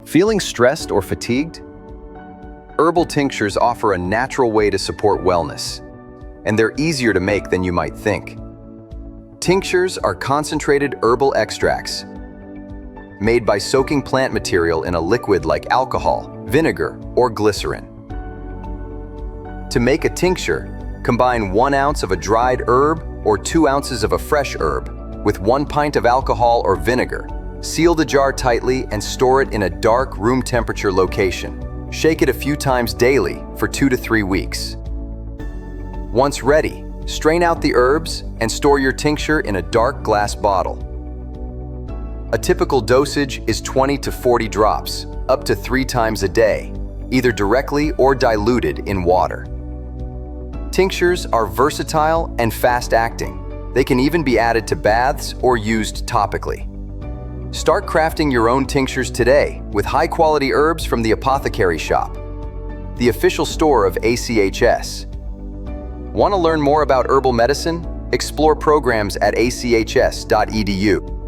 Feeling stressed or fatigued? Herbal tinctures offer a natural way to support wellness, and they're easier to make than you might think. Tinctures are concentrated herbal extracts made by soaking plant material in a liquid like alcohol, vinegar, or glycerin. To make a tincture, combine 1 ounce of a dried herb or 2 ounces of a fresh herb with 1 pint of alcohol or vinegar. Seal the jar tightly and store it in a dark, room temperature location. Shake it a few times daily for 2 to 3 weeks. Once ready, strain out the herbs and store your tincture in a dark glass bottle. A typical dosage is 20 to 40 drops, up to 3 times a day, either directly or diluted in water. Tinctures are versatile and fast-acting. They can even be added to baths or used topically. Start crafting your own tinctures today with high-quality herbs from the Apothecary Shop, the official store of ACHS. Want to learn more about herbal medicine? Explore programs at achs.edu.